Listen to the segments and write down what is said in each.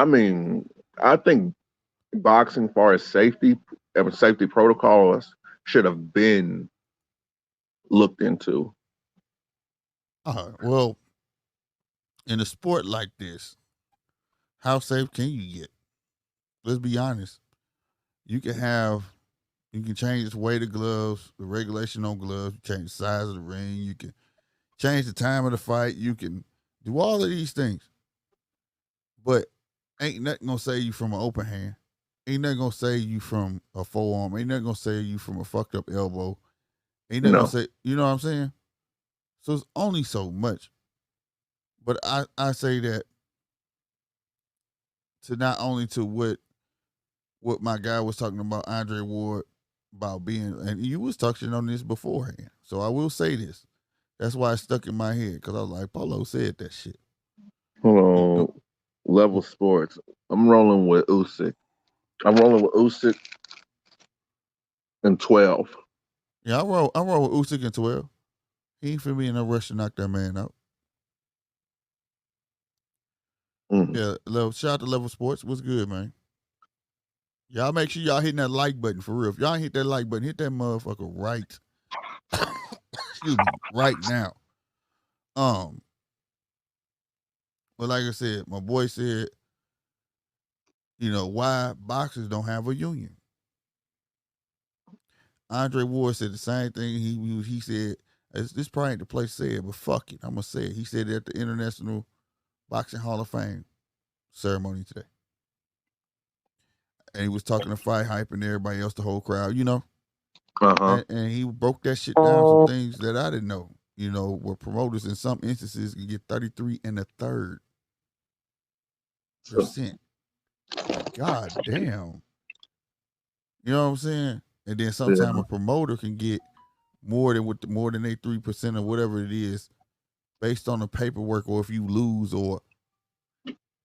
I mean, I think boxing, far as safety protocols, should have been looked into. Well, in a sport like this, how safe can you get? Let's be honest. You can have, you can change the weight of gloves, the regulation on gloves, change the size of the ring, you can change the time of the fight, you can do all of these things. But ain't nothing gonna save you from an open hand. Ain't nothing gonna save you from a forearm. Ain't nothing gonna save you from a fucked up elbow. Ain't nothing gonna No, say, you know what I'm saying? So it's only so much. But I say that to not only to what my guy was talking about, Andre Ward, about being, and you was touching on this beforehand. So I will say this. That's why it stuck in my head because I was like, Polo said that shit. hold You know, on. Level sports. I'm rolling with Usyk. I'm rolling with Usyk and 12. yeah, I roll with Usyk in 12. He ain't for me in no rush to knock that man out. Mm. Yeah, shout out to Level Sports. What's good, man? Y'all make sure y'all hitting that like button for real. If y'all ain't hit that like button, hit that motherfucker right. Excuse me, right now. Um, but like I said, my boy said, why boxers don't have a union. Andre Ward said the same thing. He said, this probably ain't the place to say it, but fuck it, I'm gonna say it. He said it at the International Boxing Hall of Fame ceremony today, and he was talking to Fight Hype and everybody else, the whole crowd, Uh huh. and he broke that shit down. Some things that I didn't know, where promoters in some instances can get 33 and a third So, percent. Like, god damn, you know what I'm saying? And then sometimes yeah. a promoter can get more than they 3% or whatever it is based on the paperwork, or if you lose, or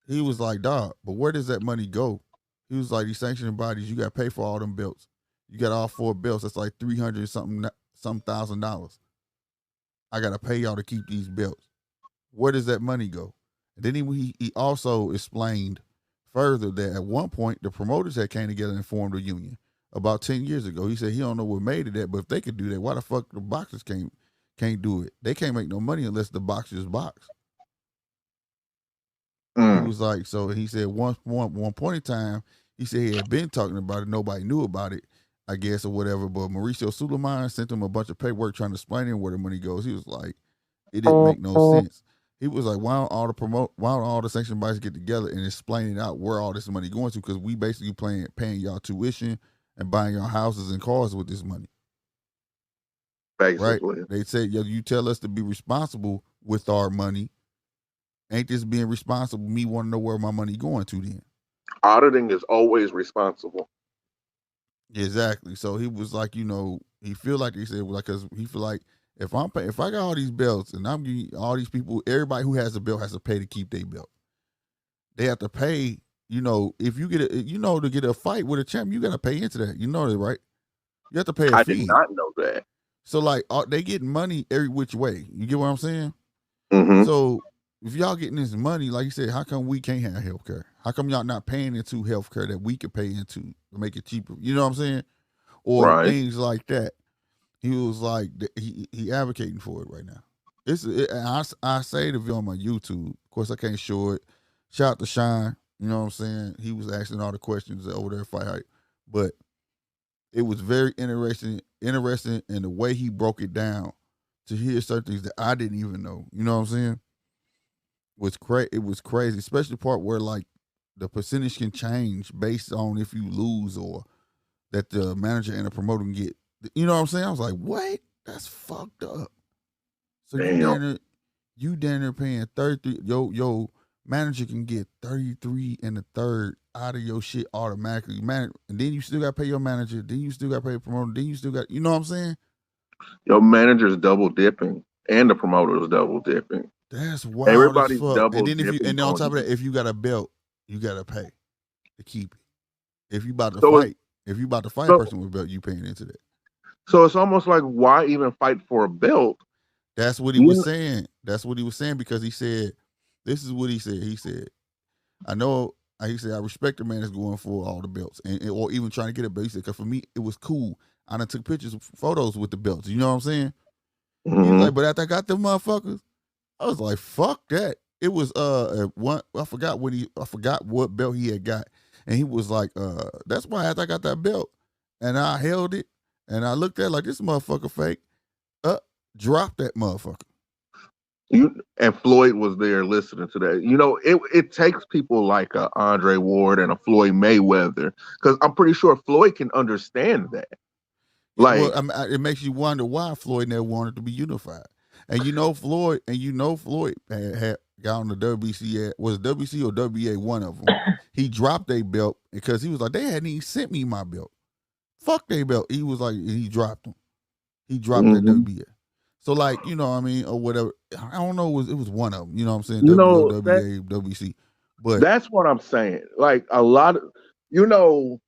he was like, dog, but where does that money go? He was like, these sanctioning bodies, you got to pay for all them belts. You got all 4 belts. That's like 300 something $1,000. I got to pay y'all to keep these belts. Where does that money go? And then he also explained further that at one point the promoters had came together and formed a union about 10 years ago. He said he don't know what made it that, but if they could do that, why the fuck the boxers can't do it? They can't make no money unless the boxers box. He Mm. was like, so he said one point in time, he said he had been talking about it, nobody knew about it, I guess, or whatever. But Mauricio Suleiman sent him a bunch of paperwork trying to explain him where the money goes. He was like, it didn't make no sense. He was like, why don't all the sanction bodies get together and explain it out where all this money going to? Because we basically paying y'all tuition and buying y'all houses and cars with this money, right? Basically, They said, yo, you tell us to be responsible with our money. Ain't this being responsible? Me want to know where my money going to then. auditing is always responsible. Exactly. So he was like, he feel like he said, like, cause he feel like if I got all these belts and I'm getting all these people, everybody who has a belt has to pay to keep their belt. They have to pay. If you get to get a fight with a champ, you got to pay into that. You know that, right? You have to pay a I did fee. not know that. So like, they getting money every which way. You get what I'm saying? Mm-hmm. So if y'all getting this money, like you said, how come we can't have health care? How come y'all not paying into health care that we could pay into to make it cheaper? You know what I'm saying? Or Right. things like that. He was like, he advocating for it right now. I say the video on my YouTube. Of course, I can't show it. Shout out to Shine. You know what I'm saying? He was asking all the questions over there at Fight Hype. But it was very interesting in the way he broke it down to hear certain things that I didn't even know. You know what I'm saying? It was crazy, especially the part where like the percentage can change based on if you lose or that the manager and the promoter can get. You know what I'm saying? I was like, what? That's fucked up. So Damn. you down there paying 33. Yo manager can get 33 and a third out of your shit automatically. And then you still got to pay your manager. Then you still got to pay the promoter. Then you still got, you know what I'm saying? Your manager's double dipping and the promoter's double dipping. That's wild as Everybody's fuck. double dipping And then on on top of you. that, if you got a belt, you got to pay to keep it. So it's If you about to fight a so person with a belt, you paying into that. so it's almost like why even fight for a belt? That's what he was You saying. That's what he was saying because he said, this is what he said. He said, I know he said I respect the man that's going for all the belts or even trying to get a belt. He said because for me it was cool. I done took pictures, photos with the belts. You know what I'm saying? He was Mm-hmm. like, but after I got them motherfuckers, I was like, fuck that. It was one I forgot what belt he had got. And he was like, that's why after I got that belt and I held it and I looked at it like this motherfucker fake. Drop that motherfucker. And Floyd was there listening to that. It takes people like a Andre Ward and a Floyd Mayweather, because I'm pretty sure Floyd can understand that. Yeah, well, Like, I mean, it makes you wonder why Floyd never wanted to be unified. And Floyd had got on the WC was WC or WA one of them. He dropped a belt because he was like, they hadn't even sent me my belt. Fuck they belt. He was like, he dropped them. He dropped that mhm. WBA. So like, you know what I mean, or whatever. I don't know, it was one of them, you know what I'm saying? you know that WOWA, WC. But that's what I'm saying. Like a lot of you know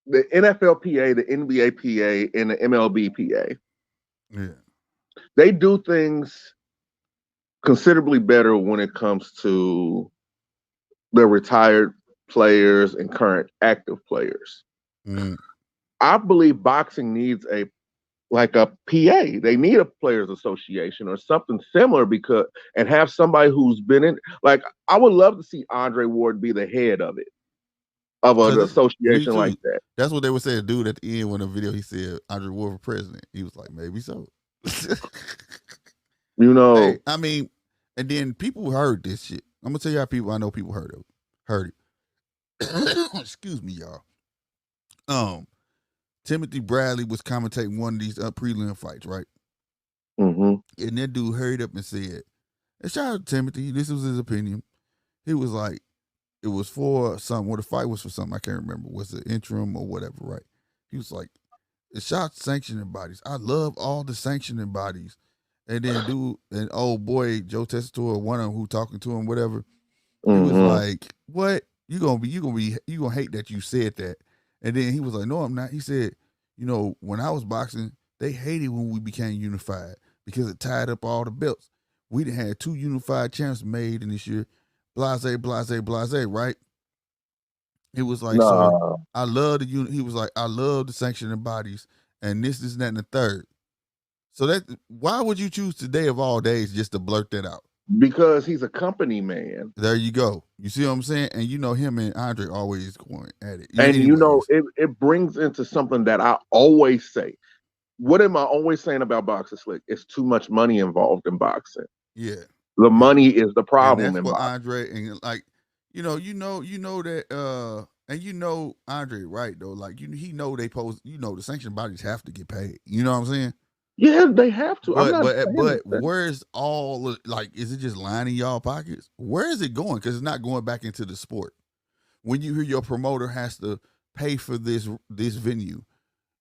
the NFLPA, the NBAPA, and the MLBPA, yeah. they do things considerably better when it comes to the retired players and current active players. Mm. I believe boxing needs a PA. They need a players association or something similar, because and have somebody who's been in, like, I would love to see Andre Ward be the head of it, of an Cause me association too. like that. That's what they would say. Dude, at the end when the video he said Andre Ward for president, he was like, maybe so. You Hey, know, I mean, and then people heard this shit. I'm gonna tell you how people I know people heard it. Excuse me, y'all. Timothy Bradley was commentating one of these prelim fights, right? hmm And that dude hurried up and said, and shout out to Timothy, this was his opinion. He was like, it was for something, what the fight was for something, I can't remember. Was it interim or whatever, right? He was like, it shot sanctioning bodies. I love all the sanctioning bodies. And then dude, and old boy, Joe Tessitore, one of them who talking to him, whatever, he was hmm like, what? You gonna hate that you said that. And then he was like, no, I'm not. He said, when I was boxing, they hated when we became unified because it tied up all the belts. We done had 2 unified champs made in this year. Blase, blase, blase, right? It was like, so Nah, I love the unit. He was like, I love the sanctioning bodies and this, that, and the third. So why would you choose today of all days just to blurt that out? because he's a company man. There you go. You see what I'm saying? And him and Andre always going at it. And Anyways, it brings into something that I always say. What am I always saying about boxing, Slick? It's too much money involved in boxing. yeah, The yeah. money is the And problem that's in what boxing. Andre and like, that and Andre, right though, like he know they pose, the sanctioned bodies have to get paid. You know what I'm saying? Yeah, they have to. I'm But not but saying but that. where's like, is it just lining y'all pockets? Where is it going? Because it's not going back into the sport. When you hear your promoter has to pay for this venue,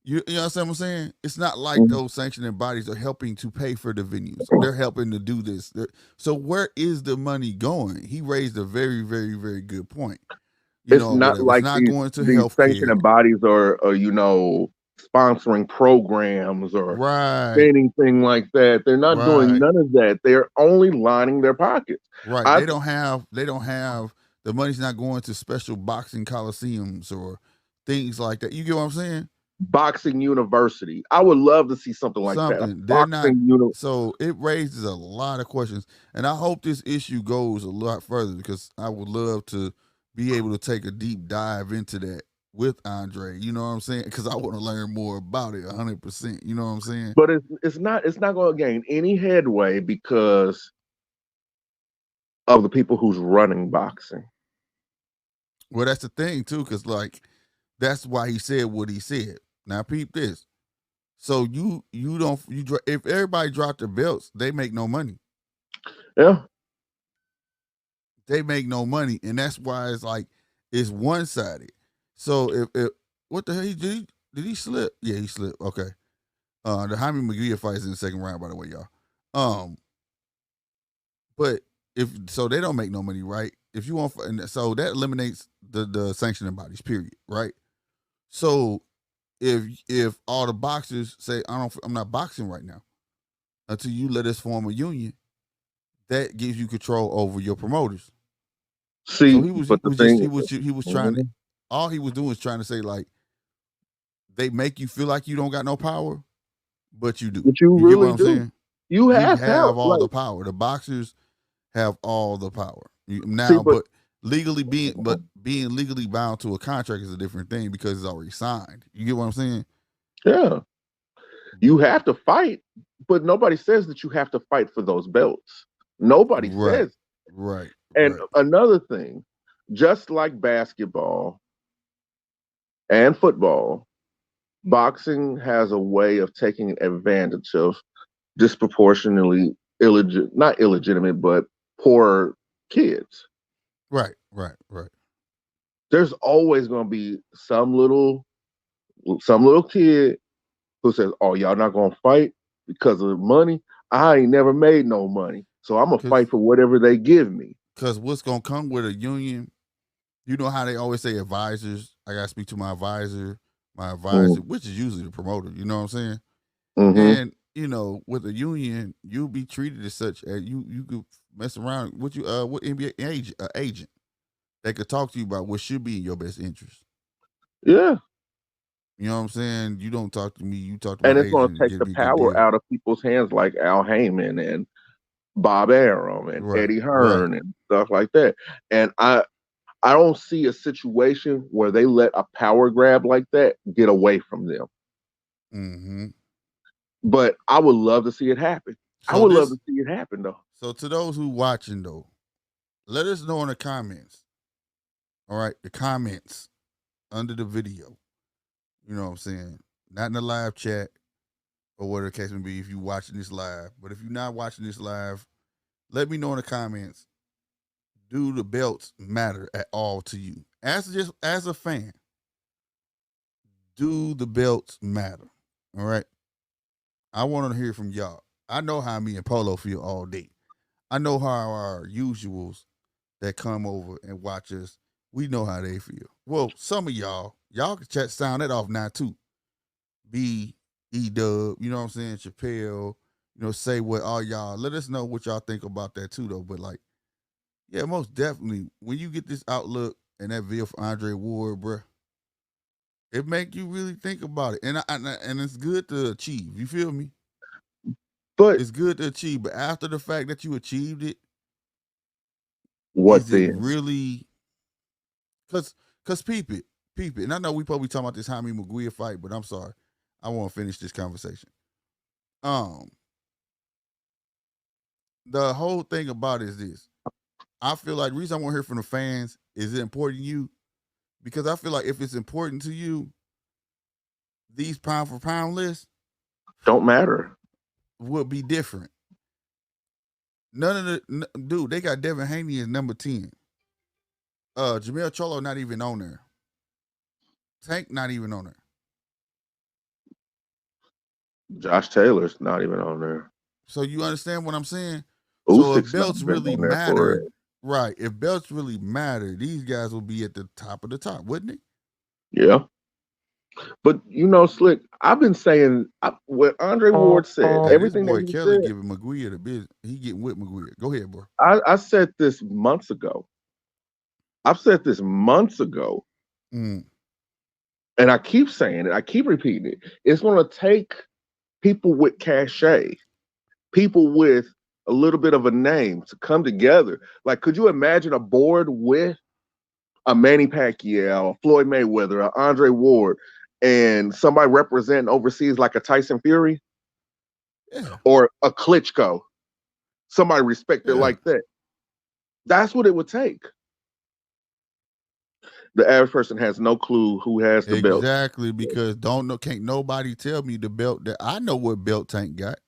you know what I'm saying? It's not like Mhm. those sanctioning bodies are helping to pay for the venues. They're helping to do this. So where is the money going? He raised a very, very, very good point. It's not Whatever. It's like not these going to these healthcare. sanctioning bodies are sponsoring programs or Right. anything like that. They're not doing Right. none of that. They're only lining their pockets. Right. I They don't have the money's not going to special boxing coliseums or things like that. You get what I'm saying? Boxing university. I would love to see something like that. A Something. They're not. boxing uni. So it raises a lot of questions. And I hope this issue goes a lot further because I would love to be able to take a deep dive into that with Andre. You know what I'm saying? Because I want to learn more about it 100%. You know what I'm saying? But it's not going to gain any headway because of the people who's running boxing. Well, that's the thing, too, because, like, that's why he said what he said. Now, peep this. So if everybody dropped their belts, they make no money. Yeah. They make no money, and that's why it's like it's one sided. So if what the hell did he slip? Yeah, he slipped. Okay. The Jaime McGee fight is in the second round, by the way, y'all. But if so, they don't make no money, right? If you want, so that eliminates the sanctioning bodies, period, right? So if all the boxers say I'm not boxing right now until you let us form a union, that gives you control over your promoters. So See, he was but the just thing, he was trying to mhm. all he was doing was trying to say like they make you feel like you don't got no power, but you do. But you You get what really I'm do. saying? You You have power. have all Like, the power. The boxers have all the power see, now, but but being legally bound to a contract is a different thing because it's already signed. You get what I'm saying? yeah, you have to fight, but nobody says that you have to fight for those belts. Nobody Right, says. right, And right, another thing, just like basketball and football, boxing has a way of taking advantage of disproportionately not illegitimate, but poor kids. right, right, right. There's always going to be some little kid who says, "Oh, y'all not going to fight because of the money? I ain't never made no money, so I'm gonna Because fight for whatever they give me." what's gonna come with a union? You know how they always say advisors. I gotta speak to my advisor, which is usually the promoter. You know what I'm saying? Mm-hmm. And with a union, you'll be treated as such. You could mess around with what NBA agent that could talk to you about what should be in your best interest. Yeah, You know what I'm saying? You don't talk to me. You talk to and my it's going agent to and take get the me a good power deal. out of people's hands, like Al Heyman and Bob Arum and Right, Eddie right. Hearn and stuff like that. And I don't see a situation where they let a power grab like that get away from them. Hmm. But I would love to see it happen. I So would love to this, see it happen though. so to those who watching though, let us know in the comments. All right, the comments under the video. You know what I'm saying? Not in the live chat or whatever the case may be if you watching this live. But if you're not watching this live, let me know in the comments. Do the belts matter at all to you? As a fan, do the belts matter? All right. I want to hear from y'all. I know how me and Polo feel all day. I know how our usuals that come over and watch us, we know how they feel. Well, some of y'all can sound that off now too. B, E Dub, you know what I'm saying? Chappelle, say what all y'all. Let us know what y'all think about that too, though. But like, yeah, most definitely, when you get this outlook and that video for Andre Ward, bruh, it make you really think about it, and it's good to achieve. You feel me? But It's good to achieve, but after the fact that you achieved it, what is it then? really? Cause peep it, and I know we probably talking about this Jaime Maguire fight, but I'm sorry, I want to finish this conversation. Um, the whole thing about it is this. I feel like the reason I want to hear from the fans is it important to you? Because I feel like if it's important to you, these pound for pound lists Don't matter. would be different. None of dude, they got Devin Haney as number 10. Jamel Cholo not even on there. Tank not even on there. Josh Taylor's not even on there. So you understand what I'm saying? So if Usyk's not belts even really on there for matter, it. right? If belts really matter, these guys will be at the top of the top, wouldn't it? Yeah. But Slick, I've been saying what Andre Ward said, Hey, this everything that boy he Kelly said, giving McGuire the business. He getting with McGuire. Go ahead, bro. I said this months ago. I've said this months ago, Mm, and I keep saying it, I keep repeating it. It's going to take people with cachet, people with a little bit of a name to come together. Like, could you imagine a board with a Manny Pacquiao, a Floyd Mayweather, a Andre Ward, and somebody representing overseas like a Tyson Fury yeah, or a Klitschko, somebody respected yeah. like that? That's what it would take. The average person has no clue who has the belts. Exactly, because can't nobody tell me the belt that I know what belt Tank got,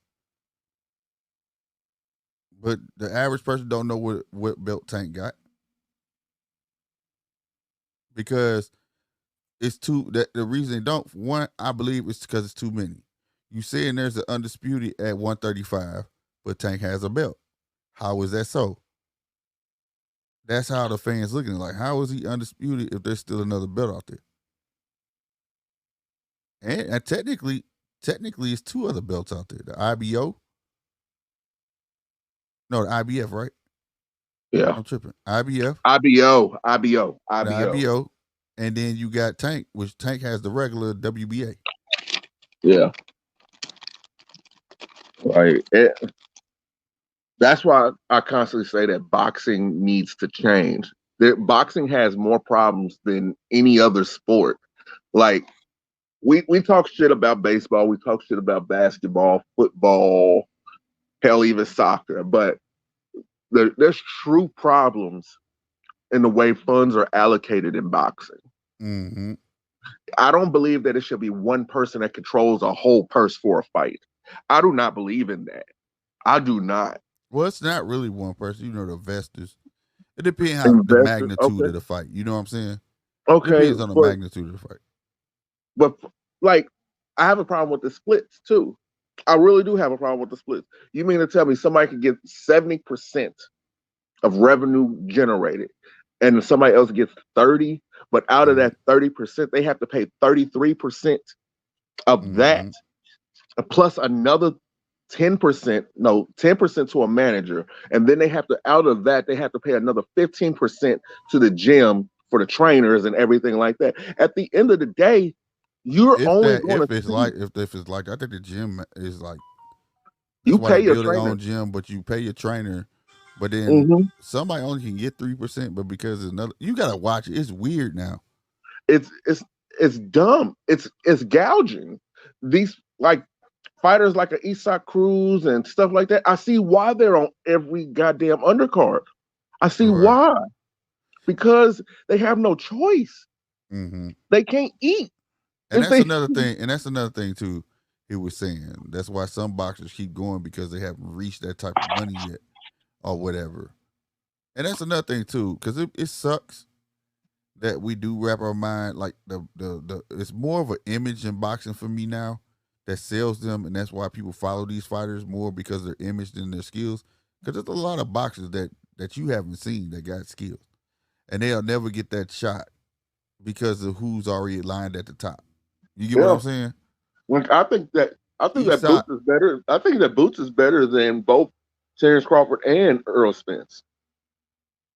but the average person don't know what belt Tank got because it's too that the reason they don't one I believe it's because it's too many. You saying there's an undisputed at 135, but Tank has a belt. How is that so? That's how the fans looking like. How is he undisputed if there's still another belt out there? And technically, it's two other belts out there: the IBO, no, the IBF, right? Yeah. I'm tripping. IBF, IBO, IBO, the IBO. IBO, and then you got Tank, which Tank has the regular WBA. Yeah. Like that's why I constantly say that boxing needs to change. Boxing has more problems than any other sport. Like we talk shit about baseball, we talk shit about basketball, football, hell, even soccer, but there's true problems in the way funds are allocated in boxing. Mm-hmm. I don't believe that it should be one person that controls a whole purse for a fight. I do not believe in that. I do not. Well, it's not really one person. You know, the investors. It depends how the Investors, magnitude okay, of the fight. You know what I'm saying? okay, Depends on the but magnitude of the fight. but like I have a problem with the splits too. I really do have a problem with the splits. You mean to tell me somebody can get 70% of revenue generated and somebody else gets 30, but out of Mm-hmm. that 30%, they have to pay 33% of that Mm-hmm. plus another 10%, no, 10% to a manager. And then they have to, out of that, they have to pay another 15% to the gym for the trainers and everything like that. At the end of the day, you're only going to see, If it's like I think the gym is like that's you why they pay your build their trainer. own gym, but you pay your trainer, but then Mm-hmm. somebody only can get 3%, but because it's another you gotta watch it. It's weird now. It's it's it's dumb. It's gouging. These like fighters like a Isak Cruz and stuff like that. I see why they're on every goddamn undercard. I see Right. why. Because they have no choice. Mm-hmm. They can't eat. And If that's they another thing. And that's another thing too. He was saying that's why some boxers keep going because they haven't reached that type of money yet or whatever. And that's another thing too, because it sucks that we do wrap our mind like the it's more of an image in boxing for me now that sells them, and that's why people follow these fighters more because of their image than their skills. Because there's a lot of boxers that you haven't seen that got skills, and they'll never get that shot because of who's already lined at the top. You get what yeah. I'm saying? Like I think that Eastside, Boots is better. I think that Boots is better than both Terrence Crawford and Earl Spence.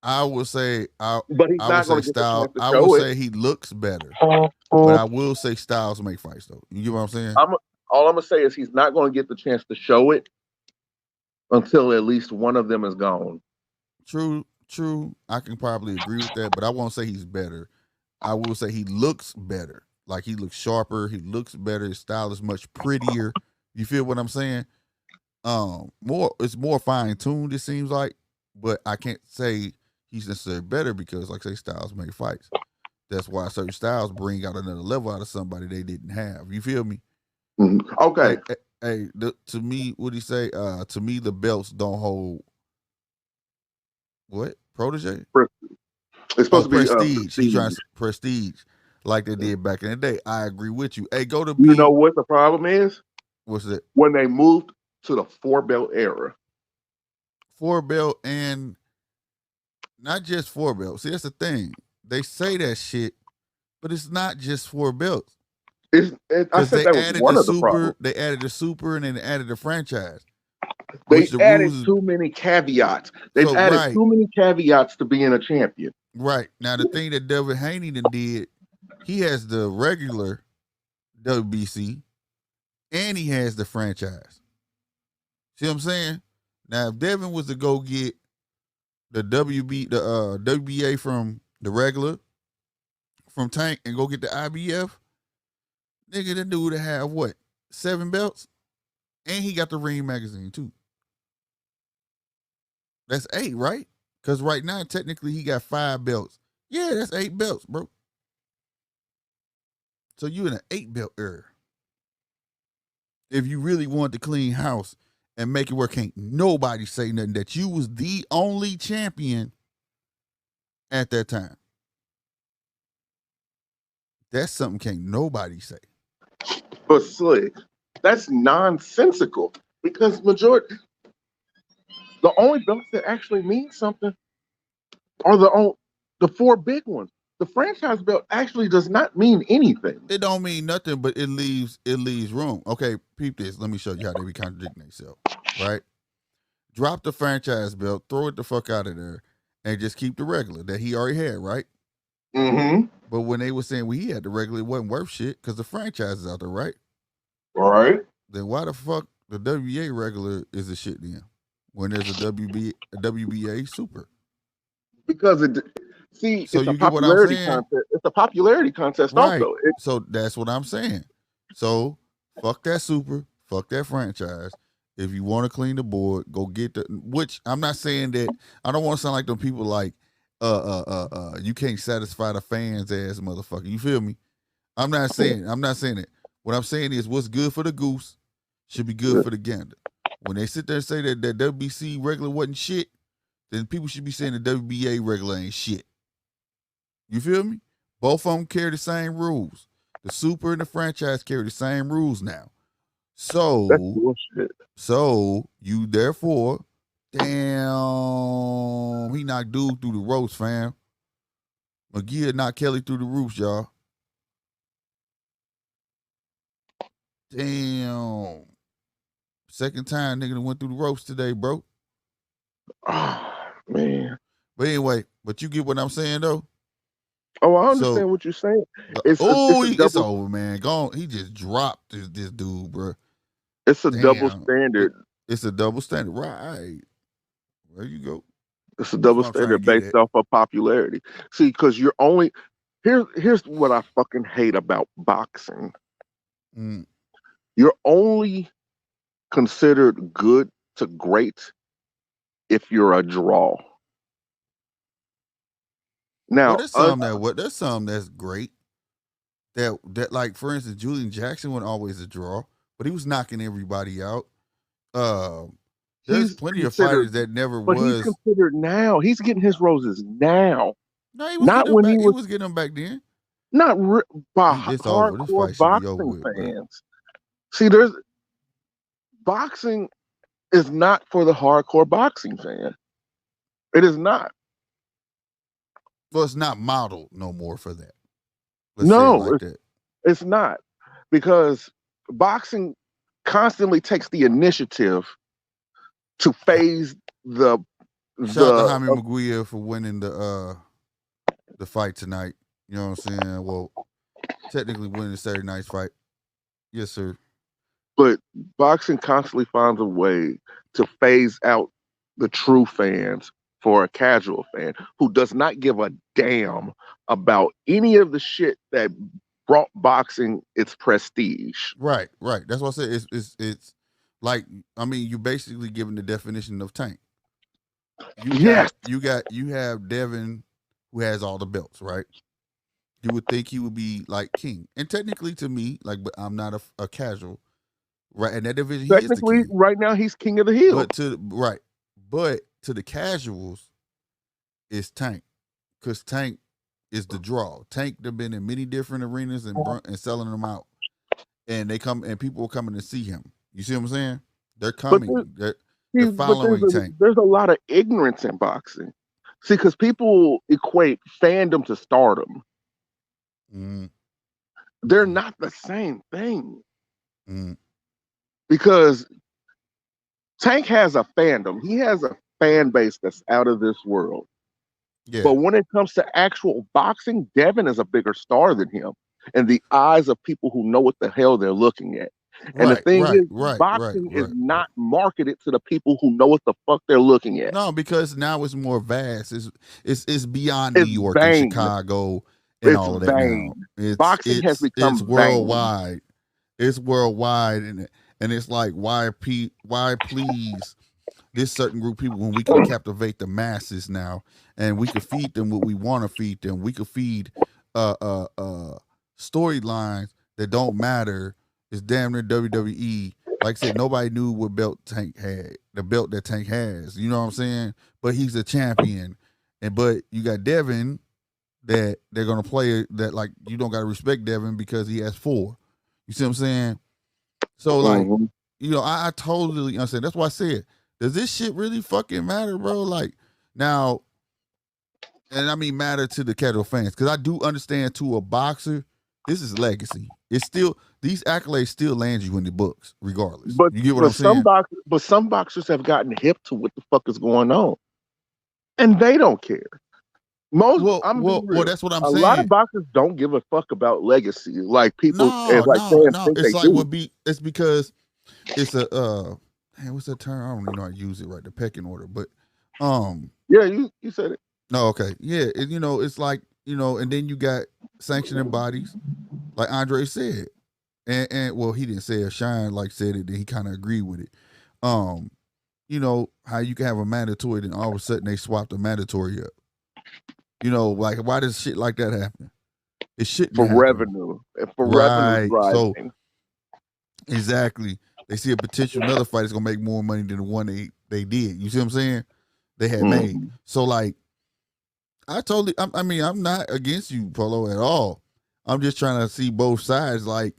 I would say But he's I would not going say to get the style. chance to I would show it. say he looks better, but I will say styles make fights though. You get what I'm saying? I'm all I'm gonna say is he's not going to get the chance to show it until at least one of them is gone. True, true. I can probably agree with that, but I won't say he's better. I will say he looks better. Like he looks sharper. He looks better. His style is much prettier. You feel what I'm saying? More it's more fine tuned. It seems like, but I can't say he's necessarily better because, like I say, styles make fights. That's why certain styles bring out another level out of somebody they didn't have. You feel me? Mhm. Okay, Like, hey, to me, what he say? To me, the belts don't hold what protege. it's Oh, supposed to be prestige. He trying prestige. to prestige like they did back in the day. I agree with you. Hey, go to You know B. what the problem is? What's it? When they moved to the four belt era. Four belt and not just four belts. See, that's the thing. They say that shit, but it's not just four belts I because said they that was added one the of the problems. super. They added the super, and then they added the franchise, which They the added rules is too many caveats. They've so added right, too many caveats to being a champion. right. Now the thing that Devin Haney done did, he has the regular WBC and he has the franchise. See what I'm saying? Now, if Devin was to go get the WBA from the regular from Tank and go get the IBF, nigga, that dude would have what 7 belts, and he got the Ring magazine too. That's 8, right? Because right now, technically, he got 5 belts. Yeah, that's 8 belts, bro. So you in an 8 belt era. If you really want to clean house and make it where can't nobody say nothing that you was the only champion at that time. That's something can't nobody say. But slick, that's nonsensical because the only belts that actually mean something are the four big ones. The franchise belt actually does not mean anything. It don't mean nothing, but it leaves room. Okay, peep this. Let me show you how they be contradicting themselves. Right? Drop the franchise belt, throw it the fuck out of there, and just keep the regular that he already had, right? Mm-hmm. But when they were saying he had the regular, it wasn't worth shit because the franchise is out there, right? All right. Then why the fuck the WBA regular is the shit then? When there's a WBA super. Because see, So it's a you get what I'm popularity saying? contest. It's a popularity contest Right. also. So that's what I'm saying. So fuck that super, fuck that franchise. If you want to clean the board, go get the. Which I'm not saying that I don't want to sound like them people like, you can't satisfy the fans ass motherfucker. You feel me? I'm not saying it. What I'm saying is what's good for the goose should be good for the gander. When they sit there and say that WBC regular wasn't shit, then people should be saying the WBA regular ain't shit. You feel me? Both of them carry the same rules. The super and the franchise carry the same rules now. That's So, bullshit. you therefore, damn, he knocked dude through the ropes, fam. McGee knocked Kelly through the roofs, y'all. Damn. Second time nigga that went through the ropes today, bro. Oh, man. But anyway, but you get what I'm saying though. Oh, I So understand what you're saying. It's a it's double over, man. Gone. He just dropped this dude, bro. it's a double Damn. standard. It's a double standard. Right. There you go. It's a That's double what I'm trying to standard get based at. off of popularity. See, because you're only here's what I fucking hate about boxing. Mm. You're only considered good to great if you're a draw. Well, Now, there's some that's great. That like for instance, Julian Jackson wasn't always a draw, but he was knocking everybody out. Uh, there's he's plenty of considered, fighters that never but he's was. considered now. He's getting his roses now, No, he was not getting them when he back. He was was getting them back then. not by It's over. This hardcore fight should be over boxing with, bro. fans. See, there's boxing is not for the hardcore boxing fan. It is not. Well, it's not modeled no more for that. Let's say it No, like that. it's not because boxing constantly takes the initiative to phase the Shout out to the Jaime Maguire for winning the fight tonight. You know what I'm saying? Well, technically winning the Saturday night's fight. Yes, sir. but boxing constantly finds a way to phase out the true fans for a casual fan who does not give a damn about any of the shit that brought boxing its prestige. Right, right. That's what I said. It's like I mean, you basically giving the definition of tank. Yes, You have Devin who has all the belts, right? You would think he would be like king, and technically to me, like, but I'm not a casual, right? In that division, he is the technically, king. right now he's king of the hill. But to the casuals, it's Tank, because Tank is the draw. Tank have been in many different arenas and selling them out, and they come and people are coming to see him. You see what I'm saying? They're But coming. They're see, but following Tank. there's a lot of ignorance in boxing. See, because people equate fandom to stardom. Mm, They're mm, not the same thing. mm. Because Tank has a fandom. He has a fan base that's out of this world. Yeah. But when it comes to actual boxing, Devin is a bigger star than him in the eyes of people who know what the hell they're looking at. And the Right. thing Right. is, Right. Right. boxing is Right. Right. not marketed to the people who know what the fuck they're looking at. No, because now it's more vast. It's beyond New It's York and vain. Chicago and It's all of that now. vain. Boxing has It's become vain. worldwide. It's worldwide, and it's like why please this certain group of people when we can captivate the masses now, and we could feed them what we want to feed them. We could feed uh uh uh storylines that don't matter. It's damn near WWE. Like I said, nobody knew what belt Tank had, the belt that Tank has. You know what I'm saying? But he's a champion, but you got Devin that they're gonna play that like you don't gotta respect Devin because he has four. You see what I'm saying? So like, Mm-hmm. I totally understand. That's why I said, does this shit really fucking matter, bro? Like now, and I mean matter to the casual fans, because I do understand to a boxer, this is legacy. It's still these accolades still land you in the books, regardless. But You get what I'm saying? some boxers have gotten hip to what the fuck is going on. and they don't care. Most, Well, I'm being well, well. real. That's what I'm A lot of saying. boxers don't give a fuck about legacy. Like people, No, it's like no, fans no. think It's they like do. what be. It's because it's a man, what's that term? I don't even know how to use it right. The pecking order, but um, Yeah, you said it. no, okay, yeah. It's like and then you got sanctioning bodies, like Andre said, and well, he didn't say it. Shine like said it, and he kind of agreed with it. Um, how you can have a mandatory, then all of a sudden they swap the mandatory up. Like why does shit like that happen? It shouldn't For happen. revenue and for revenue Right. So driving. exactly. They see a potential another fight is gonna make more money than the one they did. You see what I'm saying? They had made. Mm. So like I mean, I'm not against you, Polo, at all. I'm just trying to see both sides. Like,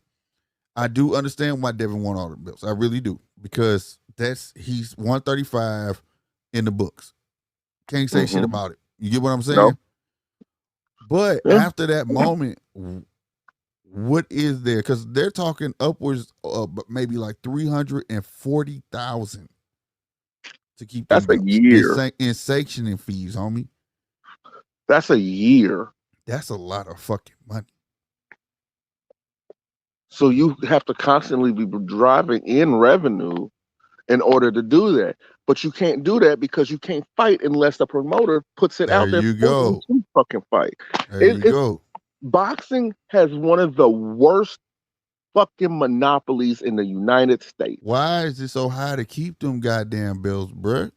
I do understand why Devin won all the belts. I really do. Because he's 135 in the books. Can't say shit Mm-hmm. about it. You get what I'm No. saying? But Yeah. after that moment, what is there? Because they're talking upwards of maybe like 340,000 to keep them That's a belts year. in sanctioning fees, homie. That's a year. That's a lot of fucking money. So you have to constantly be driving in revenue in order to do that. But you can't do that because you can't fight unless the promoter puts it There out there you for you go. to fucking fight. There you It's go. boxing has one of the worst fucking monopolies in the United States. Why is it so high to keep them goddamn bills, bruh?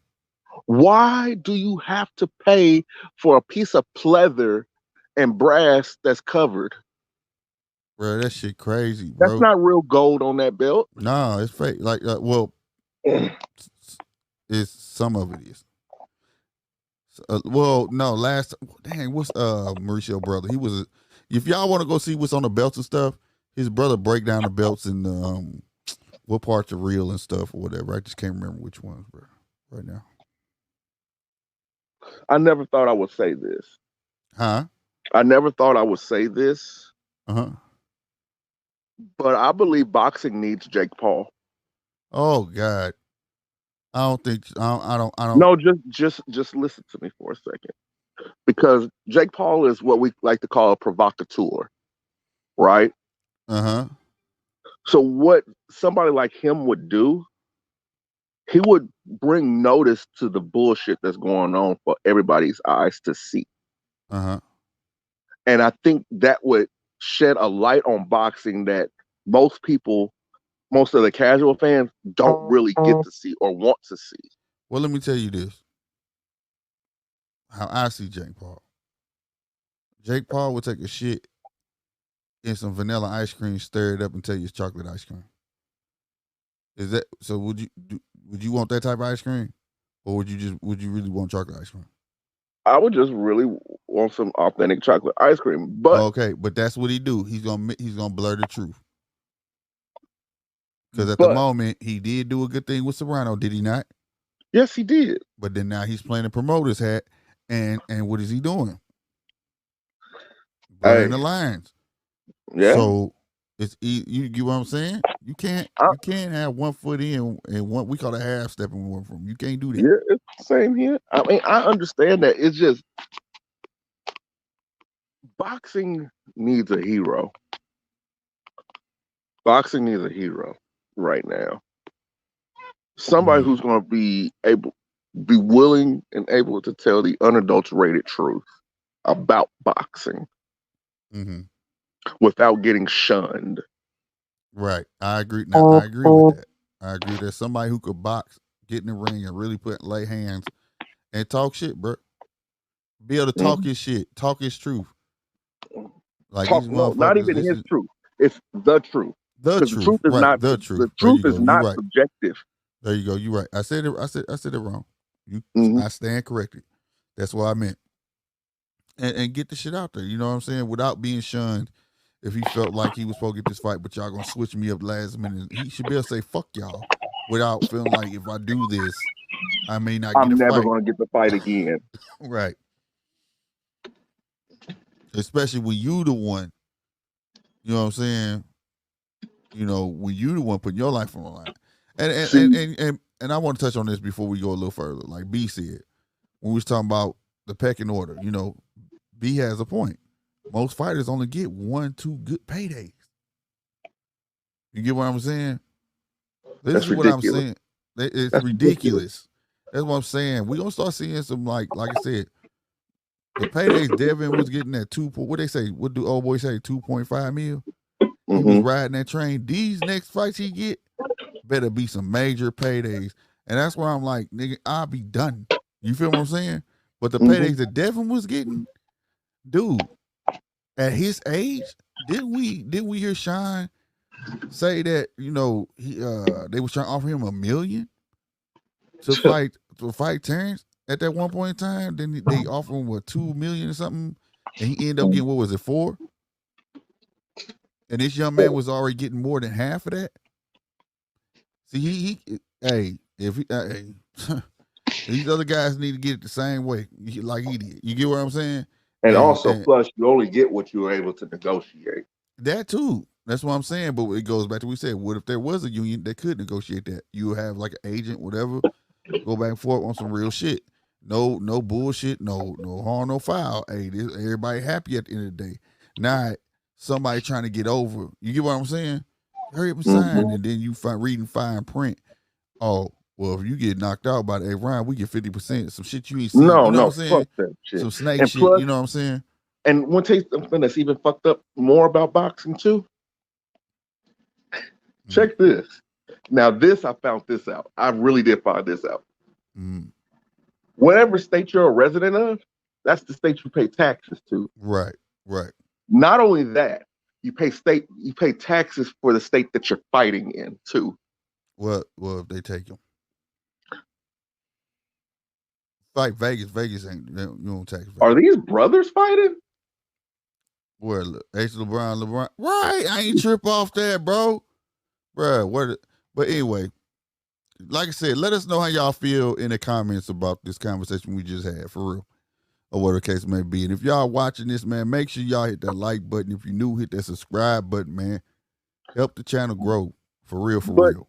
Why do you have to pay for a piece of pleather and brass that's covered? Bro, that shit crazy, That's bro. not real gold on that belt. No, it's fake. Like, well, it's some of it is. Well, no, dang, what's Mauricio brother? He was. If y'all want to go see what's on the belts and stuff, his brother break down the belts and what parts are real and stuff or whatever. I just can't remember which ones, bro. Right now, I never thought I would say this. huh? I never thought I would say this, Uh huh. but I believe boxing needs Jake Paul. Oh God, I don't think I don't. No, just listen to me for a second. Because Jake Paul is what we like to call a provocateur, right? Uh huh. So what somebody like him would do, he would bring notice to the bullshit that's going on for everybody's eyes to see. Uh huh. And I think that would shed a light on boxing that most people, most of the casual fans don't really get to see or want to see. Well, let me tell you this: how I see Jake Paul. Jake Paul would take a shit in some vanilla ice cream, stir it up, and tell you it's chocolate ice cream. Is that so? Would you want that type of ice cream, or would you really want chocolate ice cream? I would just really want some authentic chocolate ice cream. But Okay, but that's what he do. He's gonna blur the truth because at the but moment he did do a good thing with Serrano, did he not? yes, he did. But then now he's playing the promoter's hat, and what is he doing? Blurring Hey, the lines. yeah. So you get what I'm saying? I, You can't have 1 foot in and one we call it half stepping one from. You can't do that. yeah, it's the same here. I mean, I understand that. It's just boxing needs a hero. Boxing needs a hero right now. Somebody Mm-hmm. who's going to be willing and able to tell the unadulterated truth about boxing Mm-hmm. without getting shunned. Right. I agree. Now I agree with that. I agree that somebody who could box, get in the ring, and really lay hands and talk shit, bro. Be able to talk Mhm. his shit, talk his truth. Like Talk these no, not motherfuckers, even this his is truth. It's the truth the because the truth. truth is Right. not The truth. the There truth you is go. You not right. subjective. There you go. You right. I said it wrong. You Hmm. I stand corrected. That's what I meant. And get the shit out there. You know what I'm saying? Without being shunned. If he felt like he was supposed to get this fight, but y'all gonna switch me up last minute, he should be able to say fuck y'all without feeling like if I do this, I may not get a I'm never fight. going to get the fight again. Right. Especially when you the one, you know what I'm saying? When you the one putting your life on the line. And See, and I want to touch on this before we go a little further. Like B said, when we was talking about the pecking order, B has a point. Most fighters only get 1-2 good paydays. You get what I'm saying? This That's is what I'm ridiculous. saying. It's That's ridiculous. ridiculous. That's what I'm saying. We gonna start seeing some like I said, the paydays Devin was getting at what they say? What do old boy say? 2.5 mil. He was Mm-hmm. riding that train. These next fights he get better be some major paydays, and that's where I'm like, nigga, I'll be done. You feel what I'm saying? But the Mm-hmm. paydays that Devin was getting, dude, at his age, didn't we hear Shine say that they was trying to offer him $1 million to fight Terrence at that one point in time? Then they offered him $2 million or something, and he ended up getting, what was it, 4? And this young man was already getting more than half of that. See, these other guys need to get it the same way like he did. You get what I'm saying? And also, And plus, you only get what you were able to negotiate. that too. That's what I'm saying. But it goes back to what we said. What if there was a union that could negotiate that? You have like an agent, whatever, go back and forth on some real shit. No bullshit. No harm, no foul. Hey, everybody happy at the end of the day. Not somebody trying to get over. You get what I'm saying? Hurry up and sign, and then you reading fine print. Oh, well, if you get knocked out by the Ryan, we get 50%. Some shit you ain't seen. No, You know no, what I'm saying? fuck that shit. Some snake And shit. plus, You know what I'm saying? and one taste something that's even fucked up more about boxing too. Check this. Now, I found this out. I really did find this out. Mm. Whatever state you're a resident of, that's the state you pay taxes to. Right. Not only that, you pay taxes for the state that you're fighting in too. Well, if they take him. Like Vegas ain't, you don't tax Vegas. Are these brothers fighting? Well, H. LeBron. Right. I ain't trip off that, bro. Bruh, but anyway, like I said, let us know how y'all feel in the comments about this conversation we just had, for real, or whatever the case may be. And if y'all watching this, man, make sure y'all hit that like button. If you're new, hit that subscribe button, man. Help the channel grow, for real, But real.